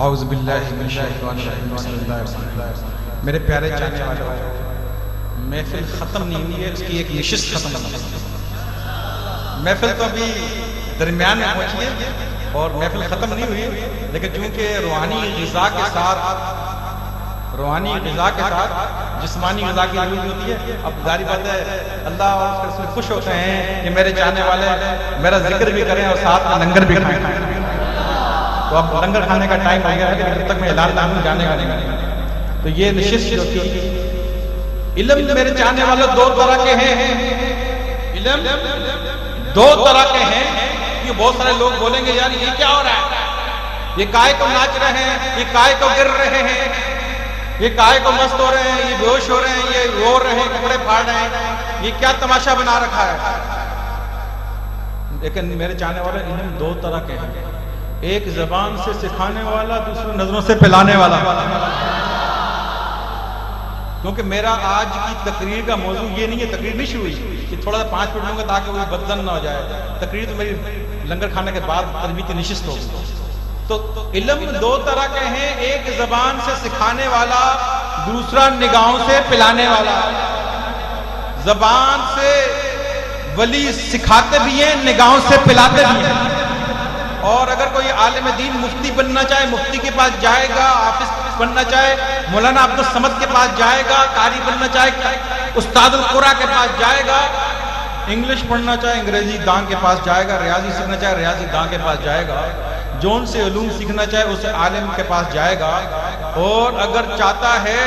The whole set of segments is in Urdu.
اعوذ باللہ من الشیطان الرجیم بسم اللہ الرحمن الرحیم۔ میرے پیارے جانے والوں، محفل ختم نہیں ہوئی ہے، اس کی ایک نشست ختم ہوئی ہے۔ محفل تو ابھی درمیان میں پہنچی ہے اور محفل ختم نہیں ہوئی، لیکن چونکہ روحانی غذا کے ساتھ جسمانی غذا کی ضرورت ہوتی ہے، اب ظاہر بات ہے اللہ اور اس کے رسول خوش ہوتے ہیں کہ میرے چاہنے والے میرا ذکر بھی کریں اور ساتھ میں لنگر بھی کھائیں۔ تو اب لنگر کھانے کا ٹائم ہو گیا ہے، لیکن جب تک میں اعلان نہ ہوں جانے کا نہیں۔ تو یہ نشست جو تھی، علم میرے چاہنے والے دو طرح کے ہیں، علم دو طرح کے ہیں۔ یہ بہت سارے لوگ بولیں گے یار یہ کیا ہو رہا ہے، یہ کائے کو ناچ رہے ہیں، یہ کائے کو گر رہے ہیں، یہ کائے کو مست ہو رہے ہیں، یہ بے ہوش ہو رہے ہیں، یہ رو رہے ہیں، کپڑے پھاڑ رہے ہیں، یہ کیا تماشا بنا رکھا ہے۔ لیکن میرے چاہنے والے علم دو طرح کے ہیں، ایک زبان سے سکھانے والا، دوسرے نظروں سے پلانے والا۔ کیونکہ میرا آج کی تقریر کا موضوع یہ نہیں ہے، تقریر نہیں شروع ہوئی کہ تھوڑا سا 5 منٹ لوں گا تاکہ وہ بدزن نہ ہو جائے۔ تقریر تو میری لنگر کھانے کے بعد تربیتی نشست ہوگی۔ تو علم دو طرح کے ہیں، ایک زبان سے سکھانے والا، دوسرا نگاہوں سے پلانے والا۔ زبان سے ولی سکھاتے بھی ہیں، نگاہوں سے پلاتے بھی ہیں۔ اور اگر کوئی عالم دین مفتی بننا چاہے مفتی کے پاس جائے گا، حافظ بننا چاہے مولانا عبد الصمد کے پاس جائے گا، قاری بننا چاہے استاد القرآن کے پاس جائے گا، انگلش پڑھنا چاہے انگریزی دان کے پاس جائے گا، ریاضی سیکھنا چاہے ریاضی دان کے پاس جائے گا، جون سے علوم سیکھنا چاہے اس عالم کے پاس جائے گا۔ اور اگر چاہتا ہے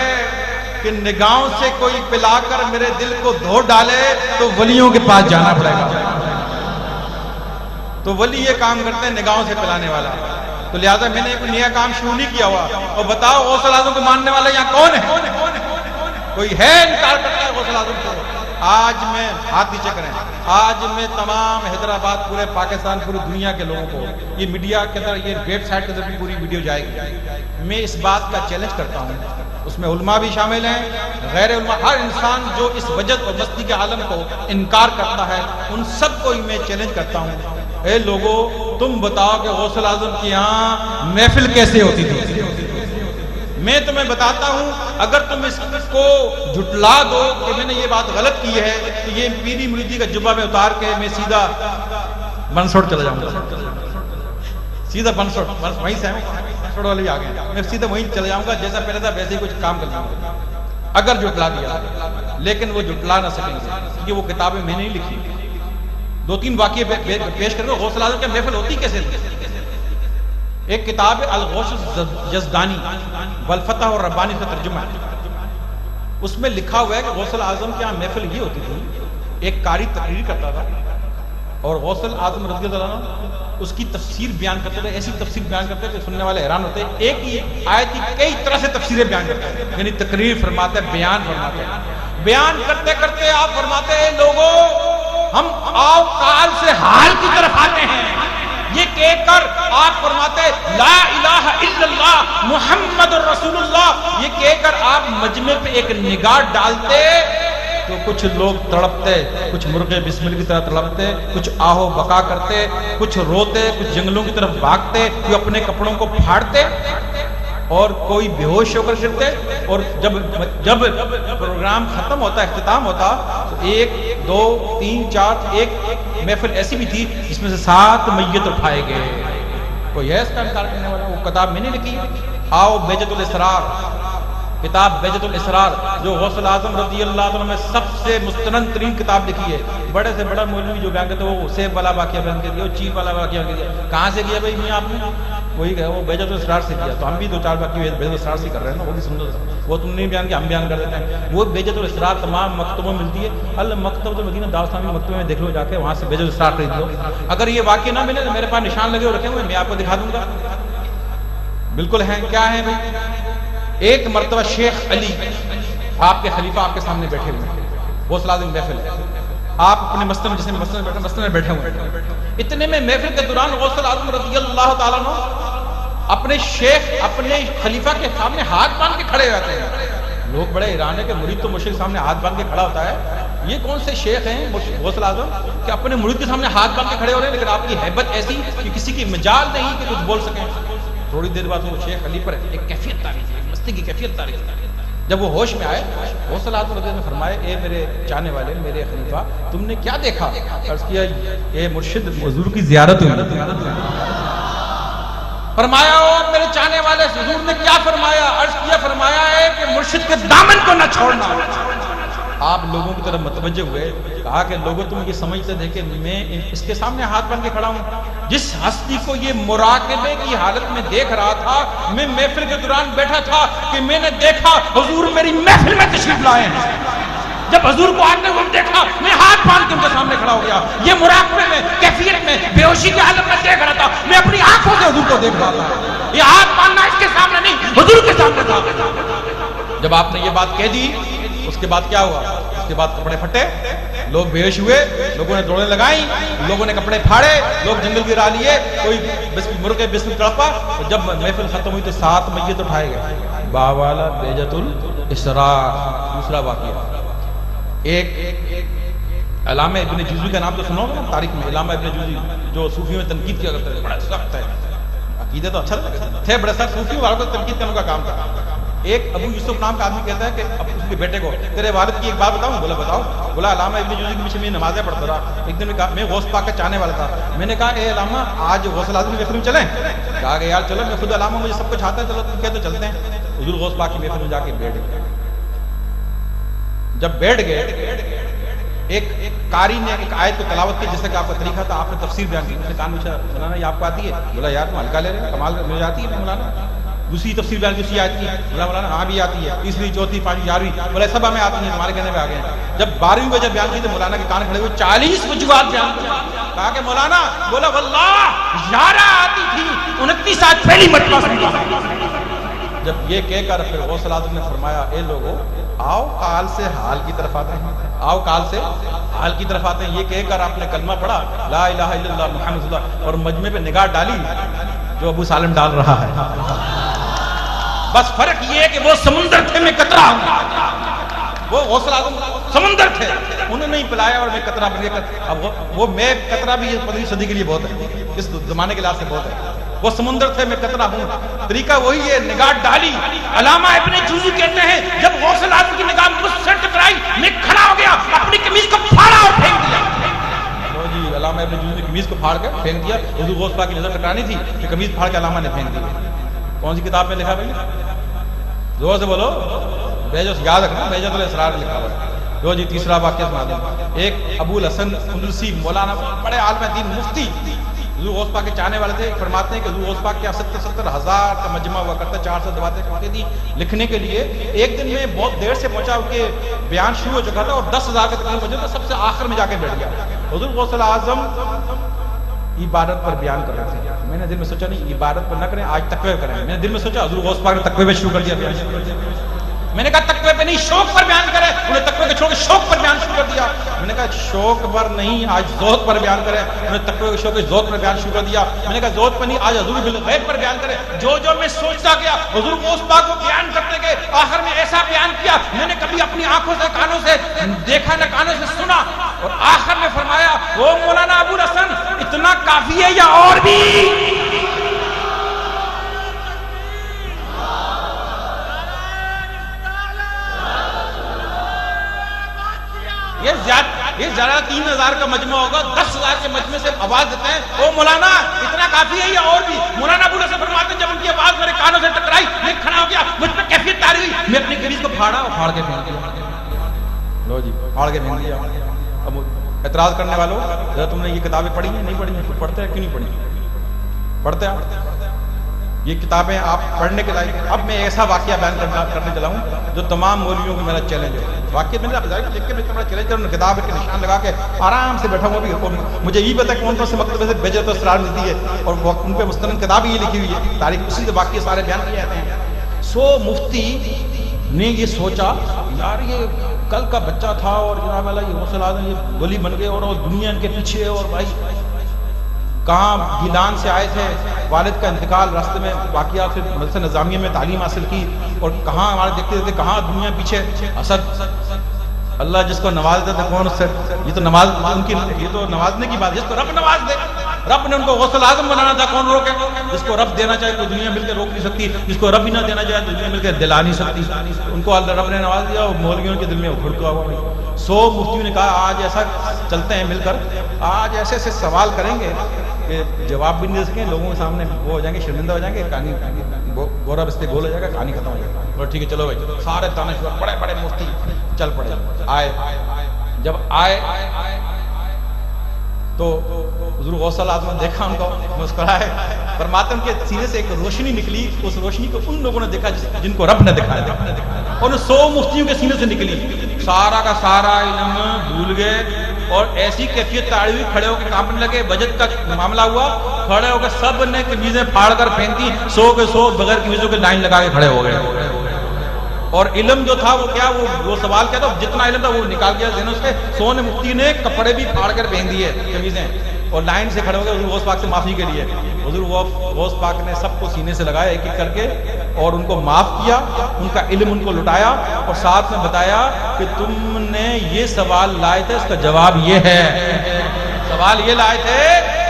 کہ نگاہوں سے کوئی پلا کر میرے دل کو دھو ڈالے تو ولیوں کے پاس جانا پڑے گا۔ تو ولی یہ کام کرتے ہیں نگاہوں سے پلانے والا۔ تو لہٰذا میں نے کوئی نیا کام شروع نہیں کیا ہوا۔ اور بتاؤ غوث اعظم کو ماننے والا یہاں کون ہے؟ کوئی ہے انکار کرتا ہے غوث اعظم کو؟ آج میں ہاتھ نیچے کریں، آج میں تمام حیدرآباد، پورے پاکستان، پوری دنیا کے لوگوں کو، یہ میڈیا کے اندر، یہ ویب سائٹ کے اندر بھی پوری ویڈیو جائے گی، میں اس بات کا چیلنج کرتا ہوں، اس میں علماء بھی شامل ہیں، غیر علماء، ہر انسان جو اس وجد اور مستی کے عالم کو انکار کرتا ہے، ان سب کو میں چیلنج کرتا ہوں۔ اے لوگو، تم بتاؤ کہ غوث اعظم کی یہاں محفل کیسے ہوتی تھی؟ میں تمہیں بتاتا ہوں، اگر تم اس کو جھٹلا دو کہ میں نے یہ بات غلط کی ہے تو یہ پیری مریدی کا جبہ میں اتار کے میں سیدھا بنسوڑ چلا جاؤں گا، سیدھا بنسوڑ، وہیں سے بنسوڑ والے آ گئے، میں سیدھا وہیں چلا جاؤں گا، جیسا پہلے تھا ویسے ہی کچھ کام کر جاؤں گا اگر جھٹلا دیا۔ لیکن وہ جھٹلا نہ سکیں گے کیونکہ وہ کتابیں میں نہیں لکھی۔ 2-3 واقعے پیش کر دو غوث اعظم کے محفل ہوتی کیسے تھی۔ ایک کتاب ہے الغوث الجزدانی والفتح اور ربانی کا ترجمہ ہے، اس میں لکھا ہوا ہے کہ غوث اعظم کے یہاں محفل یہ ہوتی تھی، ایک قاری تقریر کرتا تھا اور غوث اعظم رضی اللہ عنہ اس کی تفسیر بیان کرتے تھے، ایسی تفسیر بیان کرتے کہ سننے والے حیران ہوتے ہیں، ایک ہی آیت کی کئی طرح سے تفسیریں بیان کرتے ہیں، یعنی تقریر فرماتے ہیں، بیان فرماتے ہیں۔ بیان کرتے کرتے آپ فرماتے ہیں لوگوں ہم آؤ کال سے حال کی طرف آتے ہیں، یہ کہہ کر آپ فرماتے لا الہ الا اللہ محمد رسول اللہ، یہ کہہ کر آپ مجمع پہ ایک نگاہ ڈالتے تو کچھ لوگ تڑپتے، کچھ مرغے بسمل کی طرح تڑپتے، کچھ آہو بکا کرتے، کچھ روتے، کچھ جنگلوں کی طرف بھاگتے، کوئی اپنے کپڑوں کو پھاڑتے اور کوئی بے ہوش ہو کر گرتے۔ اور جب پروگرام ختم ہوتا، اختتام ہوتا تو 1 2 3 4 ایک محفل ایسی بھی تھی جس میں سے 7 میت اٹھائے گئے۔ کوئی ہے اس کا انکار کرنے والا؟ وہ کتاب میں نے لکھی، آؤ بیجت الاسرار، کتاب بیجت الاسرار جو غوث اعظم رضی اللہ عنہ میں سب سے مستند ترین کتاب لکھی ہے۔ بڑے سے بڑا مولوی جو بیان کرتے وہ سیب والا واقعہ بیان کر دیا، وہ چیل والا واقعہ بیان کر دیا۔ کہاں سے کیا بھائی میاں آپ نے؟ وہی کہا وہ بیجت الاسرار سے کیا۔ تو ہم بھی 2-4 واقعے بیجت الاسرار سے کر رہے ہیں نا، وہ بھی سن لو، وہ تم نے بیان کیا ہم بیان کر دیتے ہیں۔ وہ بیجت الاسرار تمام مکتبوں میں ملتی ہے، المکتبۃ المدینہ دارالاسلامی مکتبے میں دیکھ لو جا کے، وہاں سے بیجت الاسرار خرید لو۔ اگر یہ واقعہ نہ ملے تو میرے پاس نشان لگے ہوئے رکھے ہوئے، میں آپ کو دکھا دوں گا، بالکل ہیں۔ کیا ہیں بھائی؟ ایک مرتبہ شیخ علی آپ کے خلیفہ آپ کے سامنے بیٹھے ہوئے ہیں، غوث اعظم محفل ہے، آپ اپنے مسجد جس میں مسجد میں بیٹھے ہوئے ہیں، اتنے میں محفل کے دوران غوث اعظم رضی اللہ تعالیٰ عنہ اپنے شیخ اپنے خلیفہ کے سامنے ہاتھ باندھ کے کھڑے ہوتے ہیں۔ لوگ بڑے حیران ہیں کہ مرید تو مشرک سامنے ہاتھ باندھ کے کھڑا ہوتا ہے، یہ کون سے شیخ ہیں غوث اعظم کہ اپنے مرید کے سامنے ہاتھ باندھ کے کھڑے ہو رہے ہیں، لیکن آپ کی ہیبت ایسی کہ کسی کی مجال نہیں کہ کچھ بول سکیں۔ تھوڑی دیر بعد وہ شیخ علی پر ایک کیفیت تاری تھی، مستی کی کیفیت تاری تھی۔ جب وہ ہوش میں آئے، غوث اللہ علیہ نے فرمایا اے میرے چاہنے والے، میرے خلیفہ، تم نے کیا دیکھا؟ عرض کیا اے مرشد حضور کی زیارت ہوئی۔ فرمایا او میرے چاہنے والے، حضور نے کیا فرمایا؟ عرض کیا فرمایا ہے کہ مرشد کے دامن کو نہ چھوڑنا۔ آپ لوگوں کی طرف متوجہ ہوئے، کہا کہ لوگوں تم یہ سمجھتے تھے کہ میں اس کے سامنے ہاتھ بن کے کھڑا ہوں؟ جس ہستی کو یہ مراقبے کی حالت میں دیکھ رہا تھا، میں محفل کے دوران بیٹھا تھا کہ میں نے دیکھا حضور میری محفل میں تشریف لائے ہیں۔ جب حضور کو آتے ہوئے دیکھا، میں ہاتھ باندھ کے ان کے سامنے کھڑا ہو گیا۔ یہ مراقبے میں، کیفیت میں، بے ہوشی کی حالت میں دیکھ رہا تھا، میں اپنی آنکھوں سے حضور کو دیکھ رہا تھا۔ یہ ہاتھ باندھنا اس کے سامنے نہیں، حضور کے سامنے تھا۔ جب آپ نے یہ بات کہہ دی، اس کے بعد کیا ہوا؟ اس کے بعد کپڑے پھٹے، لوگ بے ہوش ہوئے، لوگوں نے دوڑیں لگائیں، لوگوں نے کپڑے پھاڑے، لوگ جنگل گرا لیے، کوئی مرغے بسم تڑپا۔ جب محفل ختم ہوئی تو 7 میت اٹھائے گئے۔ باوالا بیجت الاسرار، دوسرا واقعہ۔ ایک علامہ ابن جوزی کا نام تو سنو گے نا تاریخ میں، علامہ ابن جوزی جو صوفیوں میں تنقید کیا کرتے تھے، بڑا سخت ہے، عقیدے تو اچھا تھے، بڑے سخت صوفی والوں کو تنقید کرنے کا کام تھا۔ ایک ابو یوسف نام کا آدمی کہتا ہے کہ اب اس کے بیٹے کو، تیرے والد کی ایک بات بتاؤں؟ بولا بتاؤ۔ بولا علامہ ابن جوزی کے پیچھے میں نمازیں پڑھتا رہا، ایک دن میں کہا میں غوث پاک کا چاہنے والا تھا، میں نے کہا اے علامہ آج غوث الاعظم کی محفل میں چلیں؟ کہا کہ یار چلو، میں خود علامہ، مجھے سب کچھ آتا ہے، چلو تم کہتے تو چلتے ہیں۔ حضور غوث پاک کی محفل میں جا کے بیٹھ گئے۔ جب بیٹھ گئے، ایک قاری نے ایک آیت کو تلاوت کی، جیسے کہ آپ کا طریقہ تھا، آپ نے تفسیر بیان کی۔ اس نے کہا مجھے مولانا یہ آپ کو آتی ہے؟ بولا یار تم ہلکا لے رہے ہیں، کمال مجھے آتی ہے مولانا۔ دوسری تفسیر بیان کی، اسی آیت کی، بولا مولانا ہاں بھی آتی ہے۔ تیسری، چوتھی، پانچویں، 11ویں، بولا سب ہمیں آتی ہیں، تمہارے کہنے پہ آ گئے ہیں۔ جب 12ویں کو جب بیان کی تو مولانا کے کان کھڑے ہوئے، 40 وجوہات بیان کی۔ کہا کہ مولانا، بولا واللہ 11 آتی تھی، 29 آج پہلی مرتبہ سنی۔ جب یہ کہہ کر پھر غوث الاعظم نے فرمایا اے لوگو آؤ کال سے حال کی طرف آتے ہیں، آؤ کال سے حال کی طرف آتے ہیں۔ یہ کہہ کر آپ نے کلمہ پڑھا لا الہ الا اللہ محمد رسول اللہ، اور مجمع پہ نگاہ ڈالی جو ابو سالم ڈال رہا ہے۔ بس فرق یہ ہے کہ وہ سمندر تھے، میں قطرہ ہوں۔ وہ غوث الاعظم سمندر تھے، انہوں نے ہی پلایا اور میں قطرہ بن گیا۔ اب وہ میں قطرہ بھی 15ویں صدی کے لیے بہت ہے، اس زمانے کے لحاظ سے بہت ہے۔ وہ سمندر تھے، میں قطرہ ہوں۔ طریقہ وہی ہے، نگاہ ڈالی۔ علامہ ابن جوزی کہتے ہیں جب غوث الاعظم کی نگاہ مجھ سے ٹکرائی، میں کھڑا ہو گیا، اپنی قمیض کو پھاڑا اور پھینک دیا۔ لو جی، علامہ ابن جوزی نے قمیض کو پھاڑ کے پھینک دیا۔ حضور غوث پاک کی نظر ٹکرانی تھی کہ قمیض پھاڑ کے علامہ نے پھینک دی۔ کون سی کتاب میں لکھا بھائی؟ زور سے بولو، بیجت یاد رکھنا، بیجت الاسرار لکھا ہوا ہے۔ لو جی، تیسرا واقعہ سنا دیں۔ ایک ابو الحسن اندلسی، مولانا، بڑے عالم دین، مفتی، حضور غوث پاک کے چاہنے والے تھے۔ فرماتے ہیں کہ حضور غوث پاک کے 70 ہزار کا مجمع ہوا کرتا، 400 دفعاتیں کرتے تھی لکھنے کے لیے۔ ایک دن میں بہت دیر سے پہنچا، ان کے بیان شروع ہو چکا تھا اور 10,000 کا تقریباً بجے تھا، سب سے آخر میں جا کے بیٹھ گیا۔ حضور غوث الاعظم عبادت پر بیان کر رہے تھے۔ میں نے دل میں سوچا نہیں عبادت پر نہ کریں، آج تقوی کریں۔ میں نے دل میں سوچا حضور غوث پاک نے تقوی پہ شروع کر دیا بیان۔ میں نے کہا تقوی پہ نہیں، شوق پر بیان کریں۔ انہیں تقوی کے چھوڑ کے شوق پر بیان شروع کر دیا۔ میں نے کہا شوق پر نہیں، آج ذوق پر بیان کریں۔ انہیں تقوی کے شوق کے ذوق پر بیان شروع کر دیا۔ میں نے کہا ذوق پر نہیں، آج حضور بالغیب پر بیان کریں۔ جو میں سوچتا گیا، حضور غوث پاک کو بیان کرتے گئے، آخر میں ایسا بیان کیا میں نے کبھی اپنی آنکھوں سے، کانوں سے دیکھا نہ کانوں سے سنا۔ اور آخر میں فرمایا او مولانا ابو الحسن، اتنا کافی ہے یا اور بھی؟ یہ زیادہ 3,000 کا مجمع ہوگا، 10,000 کے مجمع سے آواز دیتے ہیں او مولانا اتنا کافی ہے یا اور بھی؟ مولانا ابو الحسن فرماتے ہیں جب ان کی آواز میرے کانوں سے ٹکرائی، میں کھڑا ہو گیا، مجھ پہ کیفیت تاری ہوئی، میں اپنی قمیض کو پھاڑا اور پھاڑ کے پھینک دیا۔ لو جی، پھاڑ کے پھینک دیا۔ اب اعتراض کرنے والوں، ذرا تم نے یہ کتابیں پڑھی ہیں؟ نہیں پڑھی ہیں؟ پڑھتے ہیں کیوں نہیں پڑھی؟ پڑھتے ہیں یہ کتابیں آپ پڑھنے کے لائق۔ اب میں ایسا واقعہ بیان کرنے چلا ہوں جو تمام مولویوں کو میرا چیلنج ہے۔ واقعہ میں نے دیکھ کے بڑا چیلنج ہے، کتاب کے نشان لگا کے آرام سے بیٹھا ہوا بھی، مجھے یہ پتا کون کون سے مکتبے سے بیجت الاسرار ملتی ہے اور ان پہ مستند کتاب یہ لکھی ہوئی ہے، تاریخ اسی سے واقعہ سارے بیان کیے جاتے ہیں۔ مفتی نے یہ سوچا یار یہ کل کا بچہ تھا اور جناب والا یہ غوث الاعظم یہ ولی بن گئے اور دنیا ان کے پیچھے، اور بھائی کہاں گیلان سے آئے تھے، والد کا انتقال، راستے میں واقعات، پھر مدرسہ نظامیہ میں تعلیم حاصل کی، اور کہاں ہمارے دیکھتے دیکھتے کہاں دنیا پیچھے۔ اسد اللہ جس کو نواز دے تو کون اس سے، یہ تو نواز ان کی، یہ تو نوازنے کی بات، جس کو رب نواز دے رب نے ان کو غوث اعظم بنانا تھا، کون روکے؟ جس کو رب دینا چاہے تو دنیا مل کے روک نہیں سکتی، جس کو رب ہی نہ دینا چاہے تو دنیا مل کے دلا نہیں سکتی۔ ان کو اللہ رب نے نواز دیا اور مولویوں کے دل میں اکھڑتا ہوا 100 مفتیوں نے کہا آج ایسا چلتے ہیں مل کر، آج ایسے ایسے سوال کریں گے کہ جواب بھی نہیں دے سکیں، لوگوں کے سامنے وہ ہو جائیں گے، شرمندہ ہو جائیں گے، کہانی گورا بستے گول ہو جائے گا، کہانی ختم ہو جائے گا۔ اور ٹھیک ہے چلو بھائی، سارے دانشور بڑے بڑے مفتی چل پڑے، آئے، جب آئے تو حضور غوث اعظم نے دیکھا ان کو، مسکرائے، فرماتے ہیں ان کے سینے سے ایک روشنی نکلی، اس روشنی کو ان لوگوں نے دیکھا جن کو رب نے دکھایا، اور 100 مفتیوں کے سینے سے نکلی، سارا کا سارا علم بھول گئے اور ایسی کیفیت تاڑی ہوئی، کھڑے ہو کے کانپنے لگے۔ بجٹ کا معاملہ ہوا، کھڑے ہو کے سب نے قمیضیں پھاڑ کر پھینک دی، 100 کے 100 بغیر قمیضوں کے لائن لگا کے کھڑے ہو گئے۔ اور علم جو تھا وہ کیا، وہ سوال کیا تھا، جتنا علم تھا وہ نکال گیا ذہنوں سے۔ 100 نے مفتی نے کپڑے بھی پھاڑ کر پہن دیے قمیضیں، اور لائن سے کھڑے ہو گئے حضور غوث پاک سے معافی کے لیے۔ حضور غوث پاک نے سب کو سینے سے لگایا ایک ایک کر کے، اور ان کو معاف کیا، ان کا علم ان کو لٹایا، اور ساتھ میں بتایا کہ تم نے یہ سوال لائے تھے، اس کا جواب یہ ہے، سوال یہ لائے تھے،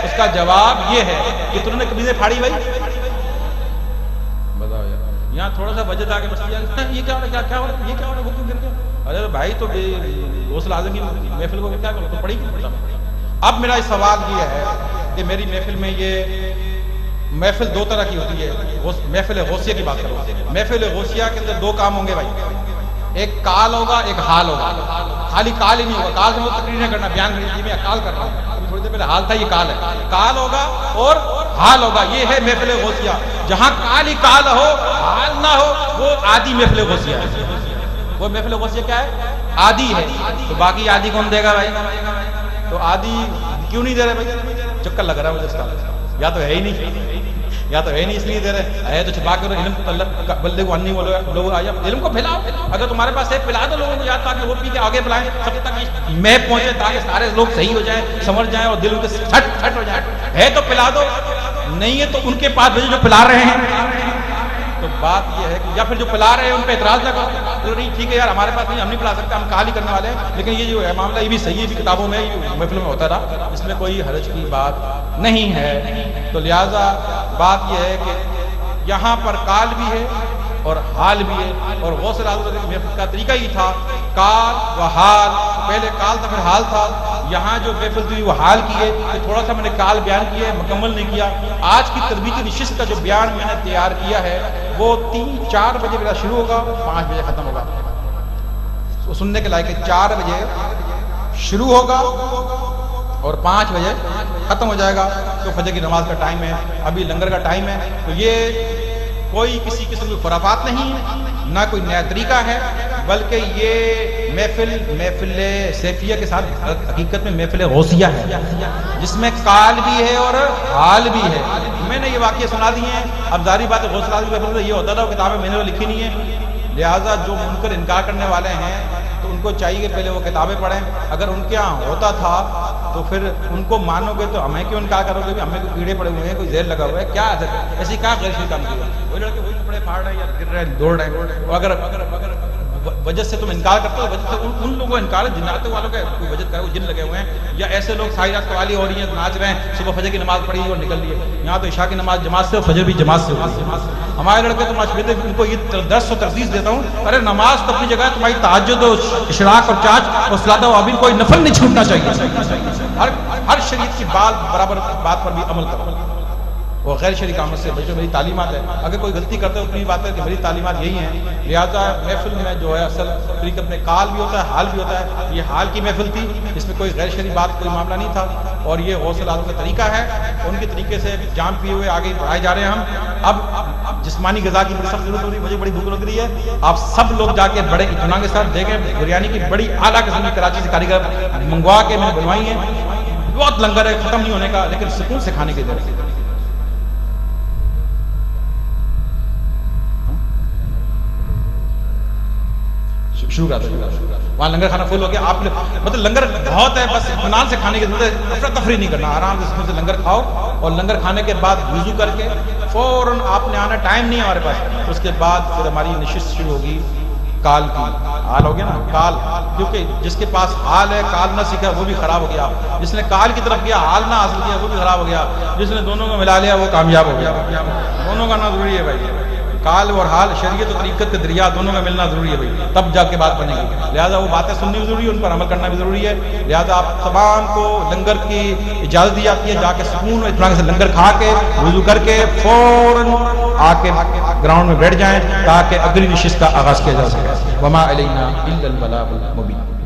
اس کا جواب یہ ہے کہ تم نے قمیضیں پھاڑی بھائی، بتاؤ یار، یہاں تھوڑا سا وجہ آ کے بس یہ کیا ہو رہا ہے، کیا ہو رہا ہے، یہ کیا ہو رہا ہے، وہ کیوں گر گیا؟ ارے بھائی تو غوث اعظم کی محفل کو کیا کرو، تو پڑھی کیوں؟ اب میرا یہ سوال یہ ہے کہ میری محفل میں یہ محفل 2 طرح کی ہوتی ہے، محفل غوثیہ کی بات کرو، محفل غوثیہ کے اندر 2 کام ہوں گے بھائی، ایک کال ہوگا، ایک حال ہوگا۔ خالی کال ہی نہیں ہوگا، کال سے وہ تقریر نہیں کرنا، بیان کرنا، میں کال کر رہا ہوں، ابھی تھوڑی دیر پہلے حال تھا، یہ کال ہے، کال ہوگا اور حال ہوگا، یہ ہے محفل غوثیہ۔ جہاں کال ہی کال ہو، حال نہ ہو، وہ عادی محفل غوثیہ ہے۔ وہ محفل غوثیہ کیا ہے؟ عادی ہے۔ تو باقی عادی کون دے گا بھائی؟ تو عادی کیوں نہیں دے رہے بھائی؟ چکر لگ رہا ہے مجھے اس کا، یا تو ہے ہی نہیں، یا تو ہے نہیں اس لیے دے رہے، ہے تو چھپا کے علم کو بلدے کو نہیں بولو، لوگ آیا علم کو پھیلاؤ، اگر تمہارے پاس ہے پلا دو لوگوں کو، یاد تاکہ وہ پی کے آگے بلائیں، سب تک میں پہنچے، تاکہ سارے لوگ صحیح ہو جائیں، سمجھ جائیں اور دل ان کے چھٹ ہو جائے۔ ہے تو پلا دو، نہیں ہے تو ان کے پاس بھیجو جو پلا رہے ہیں۔ تو بات یہ ہے کہ یا پھر جو پلا رہے ہیں ان پہ اعتراض نہ کرو، نہیں ٹھیک ہے یار ہمارے پاس نہیں، ہم نہیں پلا سکتے، ہم کال ہی کرنے والے ہیں، لیکن یہ جو ہے معاملہ یہ بھی صحیح ہے، بھی کتابوں میں محفلوں میں ہوتا رہا، اس میں کوئی حرج کی بات نہیں ہے۔ تو لہٰذا بات یہ ہے کہ یہاں پر کال بھی ہے اور حال بھی ہے، اور غوث اعظم محفل کا طریقہ ہی تھا کال و حال، پہلے کال تھا پھر حال تھا۔ یہاں جو محفل تھی وہ حال کی ہے، کہ تھوڑا سا میں نے کال بیان کیا ہے، مکمل نہیں کیا۔ آج کی تربیتی نشست کا جو بیان میں نے تیار کیا ہے وہ 3-4 بجے میرا شروع ہوگا، 5 بجے ختم ہوگا۔ وہ سننے کے لائق ہے، 4 بجے شروع ہوگا اور 5 بجے ختم ہو جائے گا، تو فجر کی نماز کا ٹائم ہے، ابھی لنگر کا ٹائم ہے۔ تو یہ کوئی کسی قسم کی خرافات نہیں ہے، نہ کوئی نیا طریقہ ہے، بلکہ یہ محفل سیفیہ کے ساتھ حقیقت میں محفل غوثیہ ہے، جس میں کال بھی ہے اور حال بھی ہے۔ میں نے یہ واقعہ سنا دیے ہیں، اب ظاہری بات ہے غوث اعظم محفل میں یہ ہوتا تھا، وہ کتابیں میں نے وہ لکھی نہیں ہیں، لہٰذا جو منکر انکار کرنے والے ہیں تو ان کو چاہیے کہ پہلے وہ کتابیں پڑھیں۔ اگر ان کے ہاں ہوتا تھا تو پھر ان کو مانو گے تو ہمیں کیوں انکار کرو گے؟ ہمیں کوئی کیڑے پڑے ہوئے ہیں، کوئی زہر لگا ہوا ہے، کیا حضرت ایسی کیا غیر شرعی کام کیا؟ وہ لڑکے وہی کپڑے پھاڑ رہے ہیں یا گر رہے ہیں، دوڑ رہے ہیں، اور اگر وجہ سے تم انکار کرتے ہو، وجہ سے ان لوگوں کو انکار ہے جنات والوں کا کوئی وجہ کا، وہ جن لگے ہوئے ہیں، یا ایسے لوگ ساری رات قوالی ہو رہی ہیں، ناچ رہے ہیں، صبح فجر کی نماز پڑھی اور نکل لیے۔ یہاں تو عشاء کی نماز جماعت سے اور فجر بھی جماعت سے ہوتی ہے۔ ہمارے لڑکے تو ماشاءاللہ ان کو یہ درس و ترغیب دیتا ہوں، ارے نماز تو اپنی جگہ ہے، تمہاری تہجد و اشراق اور چاچ اور صلاۃ و ابھی کوئی نفل نہیں چھوٹنا چاہیے۔ ہر شریعت کی برابر بات پر بھی عمل کرو، وہ غیر شرعی کاموں سے بچو، میری تعلیمات ہے۔ اگر کوئی غلطی کرتے ہو اپنی بات ہے کہ میری تعلیمات یہی ہیں، لہٰذا محفل میں جو ہے اصل طریقت میں کال بھی ہوتا ہے، حال بھی ہوتا ہے۔ یہ حال کی محفل تھی، اس میں کوئی غیر شرعی بات کوئی معاملہ نہیں تھا، اور یہ غوث اعظم کا طریقہ ہے، ان کے طریقے سے جام پیے ہوئے آگے بڑھائے جا رہے ہیں ہم۔ اب جسمانی غذا کی بڑی سخت ضرورت ہو رہی ہے، مجھے بڑی بھوک لگ رہی ہے، آپ سب لوگ جا کے بڑے اطمینان کے ساتھ دیکھیں، بریانی کی بڑی اعلیٰ قسم کی کراچی سے کاریگر منگوا کے میں نے بنوائی ہے، بہت لنگر ہے، ختم نہیں ہونے کا، لیکن سکون سے کھانے کی ضرورت ہے۔ شروع کرتا ہے وہاں لنگر کھانا فل ہو گیا، آپ مطلب لنگر بہت ہے، بس اطمینان سے کھانے کی ضرورت ہے، افراتفری نہیں کرنا، آرام سے سکون سے لنگر کھاؤ، اور لنگر کھانے کے بعد وضو کر کے فوراً آپ نے آنا، ٹائم نہیں ہے ہمارے پاس، اس کے بعد پھر ہماری نشست شروع ہوگی کال کی، حال ہو گیا نا کال، کیونکہ جس کے پاس حال ہے کال نہ سیکھا وہ بھی خراب ہو گیا، جس نے کال کی طرف گیا حال نہ حاصل کیا وہ بھی خراب ہو گیا، جس نے دونوں کو ملا لیا وہ کامیاب ہو گیا۔ دونوں کا آنا ضروری ہے بھائی، کال اور حال، شریعت و طریقت کے دریا دونوں کا ملنا ضروری ہے بھائی، تب جا کے بات بنے گی۔ لہٰذا وہ باتیں سننی بھی ضروری ہے، ان پر عمل کرنا بھی ضروری ہے۔ لہٰذا آپ تمام کو لنگر کی اجازت دی جاتی ہے، جا کے سکون و اطمینان سے لنگر کھا کے وضو کر کے فوراً آ کے گراؤنڈ میں بیٹھ جائیں تاکہ اگلی نشست کا آغاز کیا جا سکے۔ وما علینا الا البلاغ المبین۔